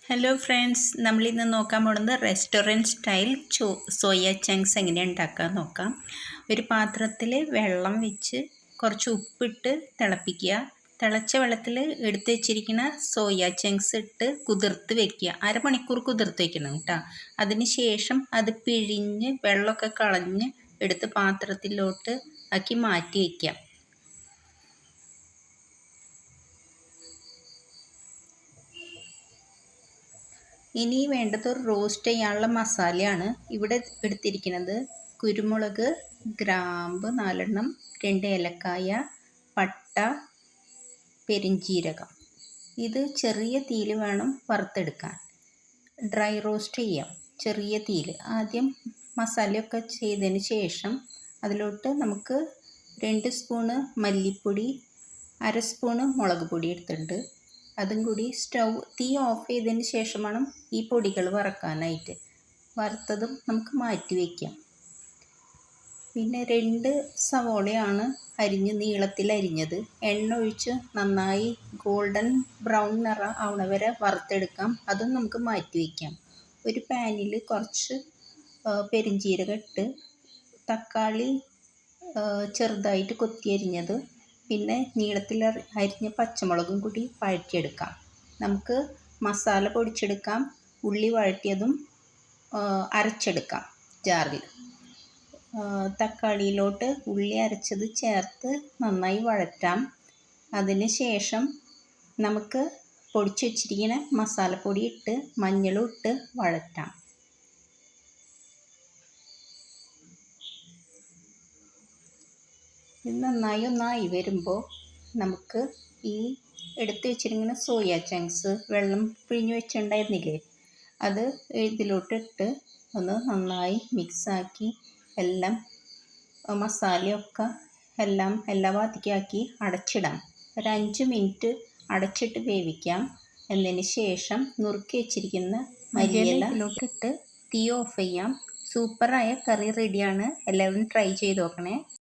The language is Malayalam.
ഹലോ ഫ്രണ്ട്സ്, നമ്മളിന്ന് നോക്കാൻ പോകുന്നത് റെസ്റ്റോറൻറ്റ് സ്റ്റൈൽ സോയ ചങ്ക്സ് എങ്ങനെയാണ് ഉണ്ടാക്കാൻ നോക്കാം. ഒരു പാത്രത്തിൽ വെള്ളം വെച്ച് കുറച്ച് ഉപ്പിട്ട് തിളപ്പിക്കുക. തിളച്ച വെള്ളത്തിൽ എടുത്ത് വെച്ചിരിക്കുന്ന സോയ ചങ്ക്സ് ഇട്ട് കുതിർത്ത് വെക്കുക. അരമണിക്കൂർ കുതിർത്ത് വെക്കണം കേട്ടോ. അതിന് ശേഷം അത് പിഴിഞ്ഞ് വെള്ളമൊക്കെ കളഞ്ഞ് എടുത്ത് പാത്രത്തിലോട്ട് ആക്കി മാറ്റി വയ്ക്കാം. ഇനി വേണ്ടത് റോസ്റ്റ് ചെയ്യാനുള്ള മസാലയാണ്. ഇവിടെ എടുത്തിരിക്കുന്നത് കുരുമുളക്, ഗ്രാമ്പ് 4 2 ഏലക്കായ, പട്ട, പെരിഞ്ജീരകം. ഇത് ചെറിയ തീയിൽ വേണം വറുത്തെടുക്കാൻ. ഡ്രൈ റോസ്റ്റ് ചെയ്യാം ചെറിയ തീയിൽ. ആദ്യം മസാലയൊക്കെ ചെയ്തതിന് ശേഷം അതിലോട്ട് നമുക്ക് 2 സ്പൂണ് മല്ലിപ്പൊടി, 1/2 സ്പൂണ് മുളക് പൊടി എടുത്തിട്ടുണ്ട്. അതും കൂടി തീ ഓഫ് ചെയ്തതിന് ശേഷം വേണം ഈ പൊടികൾ വറക്കാനായിട്ട്. വറുത്തതും നമുക്ക് മാറ്റി വയ്ക്കാം. പിന്നെ 2 സവോളയാണ് നീളത്തിൽ അരിഞ്ഞത്. എണ്ണ ഒഴിച്ച് നന്നായി ഗോൾഡൻ ബ്രൗൺ നിറം ആവണ വരെ വറുത്തെടുക്കാം. അതും നമുക്ക് മാറ്റി വയ്ക്കാം. ഒരു പാനിൽ കുറച്ച് പെരിഞ്ജീരകം ഇട്ട് തക്കാളി ചെറുതായിട്ട് കൊത്തി അരിഞ്ഞത്, പിന്നെ നീളത്തിൽ അരിഞ്ഞ പച്ചമുളകും കൂടി വഴറ്റിയെടുക്കാം. നമുക്ക് മസാല പൊടിച്ചെടുക്കാം. ഉള്ളി വഴറ്റിയതും അരച്ചെടുക്കാം ജാറിൽ. തക്കാളിയിലോട്ട് ഉള്ളി അരച്ചത് ചേർത്ത് നന്നായി വഴറ്റാം. അതിന് ശേഷം നമുക്ക് പൊടിച്ച് വെച്ചിരിക്കുന്ന മസാലപ്പൊടി ഇട്ട് മഞ്ഞളും ഇട്ട് വഴറ്റാം. ഇത് നന്നായി ഒന്നായി വരുമ്പോൾ നമുക്ക് ഈ എടുത്ത് വെച്ചിരിക്കുന്ന സോയ ചങ്ക്സ് വെള്ളം പിഴിഞ്ഞ് വെച്ചിട്ടുണ്ടായിരുന്നില്ലേ, അത് ഇതിലോട്ടിട്ട് ഒന്ന് നന്നായി മിക്സാക്കി എല്ലാം മസാലയൊക്കെ എല്ലാ ഭാഗത്തേക്കാക്കി അടച്ചിടാം. ഒരു 5 മിനിറ്റ് അടച്ചിട്ട് വേവിക്കാം. എന്നതിന് ശേഷം നുറുക്കി വെച്ചിരിക്കുന്ന മല്ലിയിലോട്ടിട്ട് തീ ഓഫ് ചെയ്യാം. സൂപ്പറായ കറി റെഡിയാണ്. എല്ലാവരും ട്രൈ ചെയ്ത് നോക്കണേ.